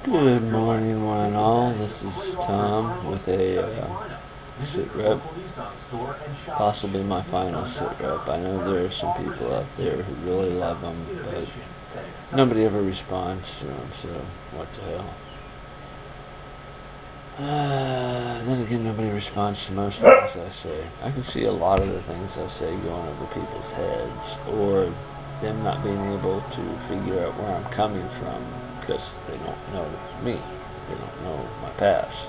Good morning, one and all. This is Tom with a sit rep, possibly my final sit rep. I know there are some people out there who really love them, but nobody ever responds to them, so what the hell. Then again, nobody responds to most things I say. I can see a lot of the things I say going over people's heads, or them not being able to figure out where I'm coming from because they don't know me. They don't know my past.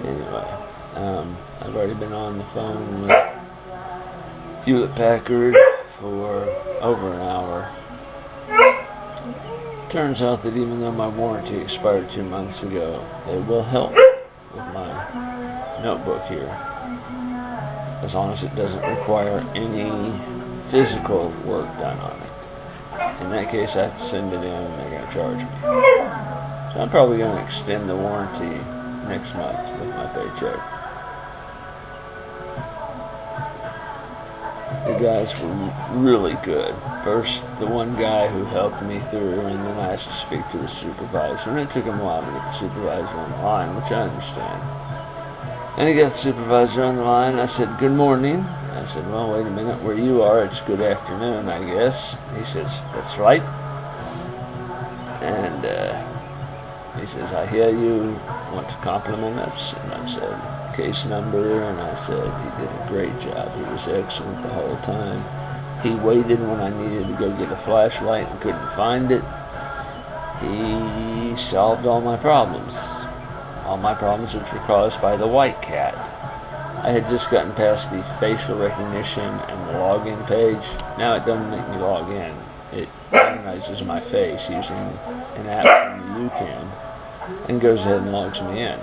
Anyway, I've already been on the phone with Hewlett Packard for over an hour. Turns out that even though my warranty expired 2 months ago, they will help with my notebook here, as long as it doesn't require any physical work done on it. In that case, I have to send it in and they're going to charge me. So I'm probably going to extend the warranty next month with my paycheck. The guys were really good. First, the one guy who helped me through, and then I asked to speak to the supervisor, and it took him a while to get the supervisor on the line, which I understand. And he got the supervisor on the line. I said, "Good morning." I said, "Well, wait a minute. Where you are, it's good afternoon, I guess." He says, "That's right." And he says, "I hear you want to compliment us." And I said, "Case number," and I said, "He did a great job. He was excellent the whole time. He waited when I needed to go get a flashlight and couldn't find it. He solved all my problems. All my problems which were caused by the white cat. I had just gotten past the facial recognition and the login page. Now it doesn't make me log in. It recognizes my face using an app from UCAN and goes ahead and logs me in.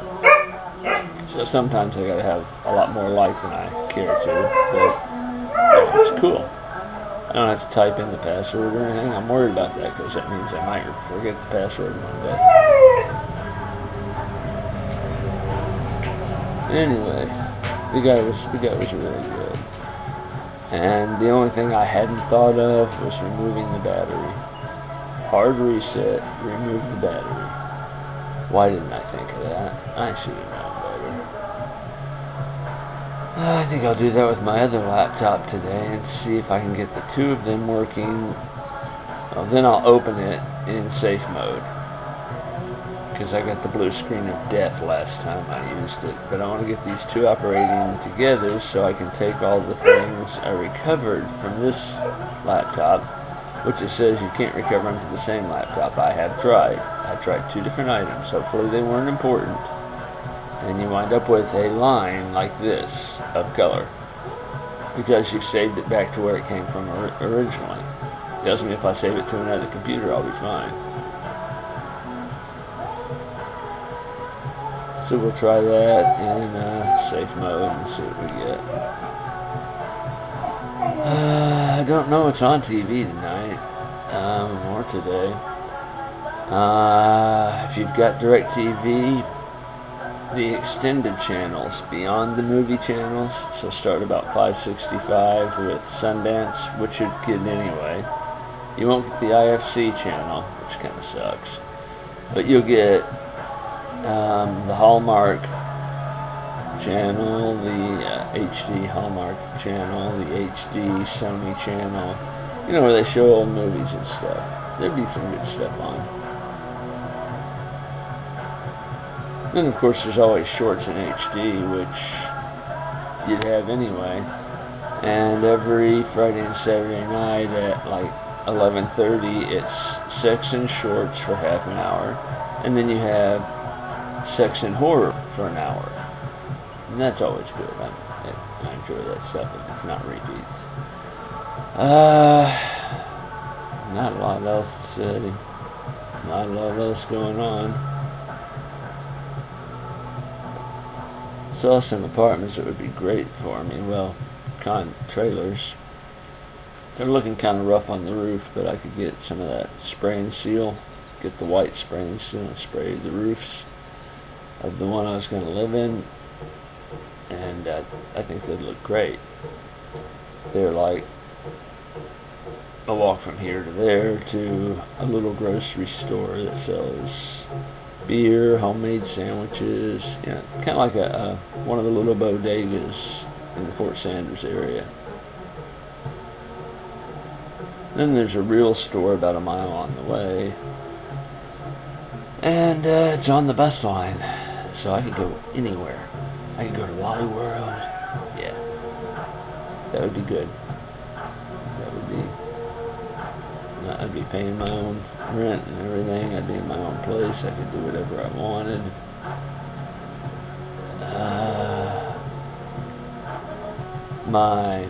So sometimes I gotta have a lot more light than I care to, but yeah, it's cool. I don't have to type in the password or anything. I'm worried about that because that means I might forget the password one day. Anyway, the guy was really good. And the only thing I hadn't thought of was removing the battery. Hard reset, remove the battery. Why didn't I think of that? I should have known better. I think I'll do that with my other laptop today and see if I can get the two of them working. Well, then I'll open it in safe mode, because I got the blue screen of death last time I used it. But I want to get these two operating together so I can take all the things I recovered from this laptop, which it says you can't recover them to the same laptop. I have tried. I tried 2 different items. Hopefully they weren't important. And you wind up with a line like this of color, because you've saved it back to where it came from originally. Tells me if I save it to another computer, I'll be fine. So we'll try that in safe mode and see what we get. I don't know what's on TV tonight, or today. If you've got DirecTV, the extended channels beyond the movie channels, so start about 565 with Sundance, which you'd get anyway. You won't get the IFC channel, which kind of sucks, but you'll get the Hallmark channel, the HD Hallmark channel, the HD Sony channel, where they show old movies and stuff. There'd be some good stuff on. Then of course there's always shorts in HD, which you'd have anyway. And every Friday and Saturday night at like 11:30, it's sex and shorts for half an hour, and then you have sex and horror for an hour, and that's always good. I enjoy that stuff if it's not repeats. Not a lot else to say. Not a lot else going on. Saw some apartments that would be great for me. Well, trailers. They're looking kind of rough on the roof, but I could get some of that spray and seal. Get the white spray and seal and spray the roofs of the one I was going to live in. and I think they'd look great. They're like a walk from here to there to a little grocery store that sells beer, homemade sandwiches, kind of like a one of the little bodegas in the Fort Sanders area. Then there's a real store about a mile on the way, and it's on the bus line, so I could go anywhere. I could go to Wally World. Yeah, that would be good. That would be. I'd be paying my own rent and everything. I'd be in my own place. I could do whatever I wanted. My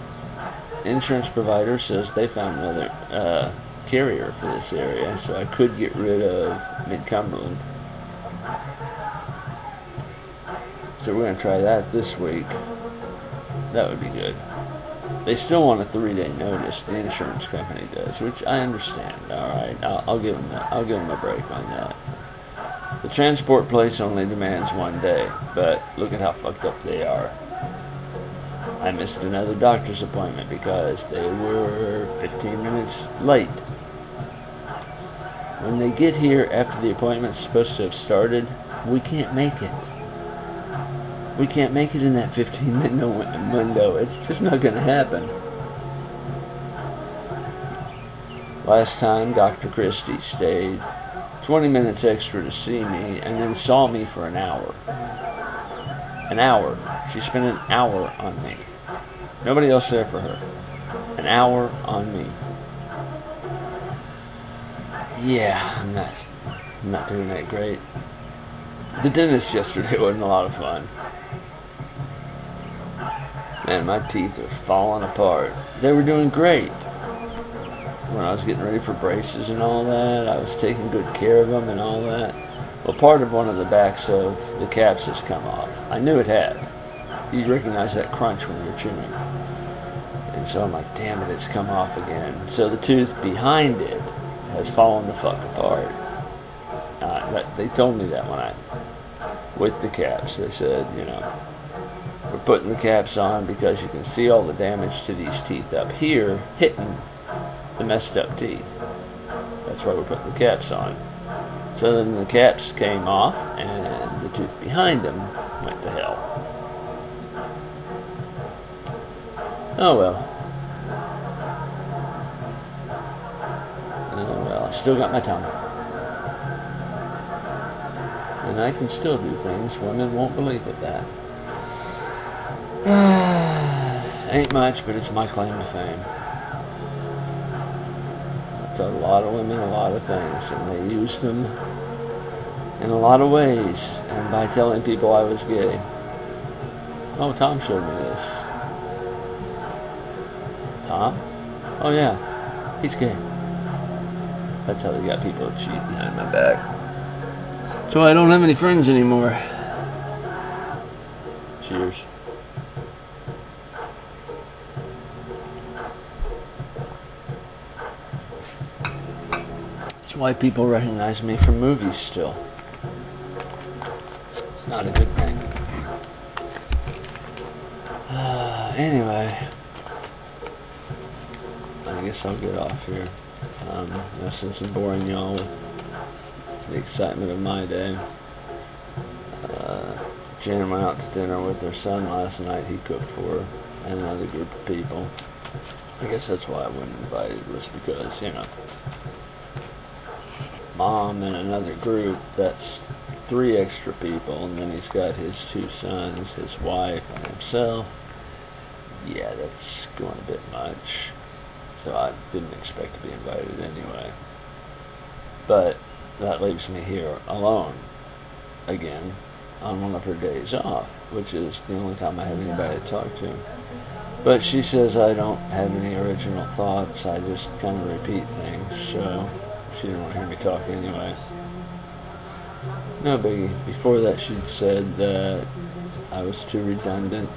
insurance provider says they found another carrier for this area, so I could get rid of Mid-Cumberland. So we're going to try that this week. That would be good. They still want a 3-day notice. The insurance company does, which I understand. All right, I'll give them that. I'll give them a break on that. The transport place only demands 1 day, but look at how fucked up they are. I missed another doctor's appointment because they were 15 minutes late. When they get here after the appointment's supposed to have started, we can't make it. We can't make it in that 15-minute window. It's just not going to happen. Last time, Dr. Christie stayed 20 minutes extra to see me and then saw me for an hour. An hour. She spent an hour on me. Nobody else there for her. An hour on me. Yeah, I'm not doing that great. The dentist yesterday wasn't a lot of fun. Man, my teeth are falling apart. They were doing great. When I was getting ready for braces and all that, I was taking good care of them and all that. Well, part of one of the backs of the caps has come off. I knew it had. You recognize that crunch when you're chewing. And so I'm like, damn it, it's come off again. So the tooth behind it has fallen the fuck apart. They told me that with the caps. They said, we're putting the caps on because you can see all the damage to these teeth up here hitting the messed up teeth. That's why we're putting the caps on. So then the caps came off and the tooth behind them went to hell. Oh well. I still got my tongue. And I can still do things women won't believe at that. Ain't much, but it's my claim to fame. I taught a lot of women a lot of things, and they used them in a lot of ways, and by telling people I was gay. Oh, Tom showed me this. Tom? Oh yeah, he's gay. That's how they got people to cheat behind my back. So I don't have any friends anymore. Cheers. That's why people recognize me from movies still. It's not a good thing. Anyway, I guess I'll get off here. Since I'm boring y'all with the excitement of my day. Jan went out to dinner with her son last night. He cooked for her and another group of people. I guess that's why I wasn't invited, was because, Mom and another group, that's 3 extra people, and then he's got his 2 sons, his wife, and himself. Yeah, that's going a bit much. So I didn't expect to be invited anyway. But that leaves me here alone again on one of her days off, which is the only time I have anybody to talk to. But she says I don't have any original thoughts, I just kind of repeat things, so she didn't want to hear me talk anyway. No biggie. Before that she'd said that I was too redundant,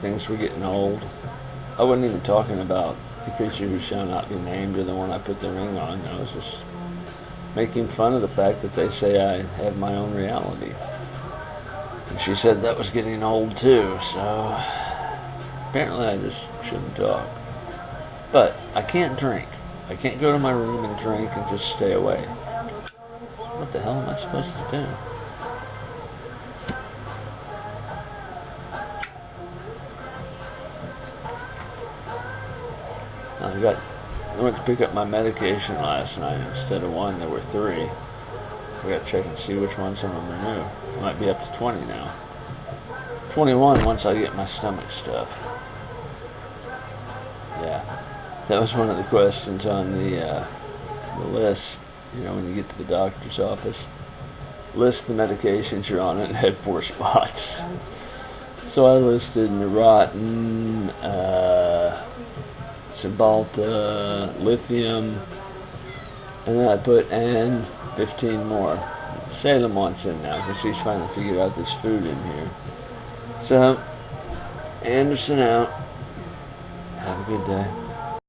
things were getting old. I wasn't even talking about the creature who shall not be named or the one I put the ring on. I was just making fun of the fact that they say I have my own reality. And she said that was getting old too, so apparently I just shouldn't talk. But I can't drink. I can't go to my room and drink and just stay away. What the hell am I supposed to do? I went to pick up my medication last night. Instead of one, there were 3. I gotta check and see which ones I'm gonna renew. I might be up to 20 now. 21 once I get my stomach stuff. Yeah, that was one of the questions on the list. You know, when you get to the doctor's office, list the medications you're on and had 4 spots. So I listed Neurontin, Cymbalta, lithium, and then I put and 15 more. Salem wants in now because he's finally figured out this food in here. So, Anderson out. Have a good day.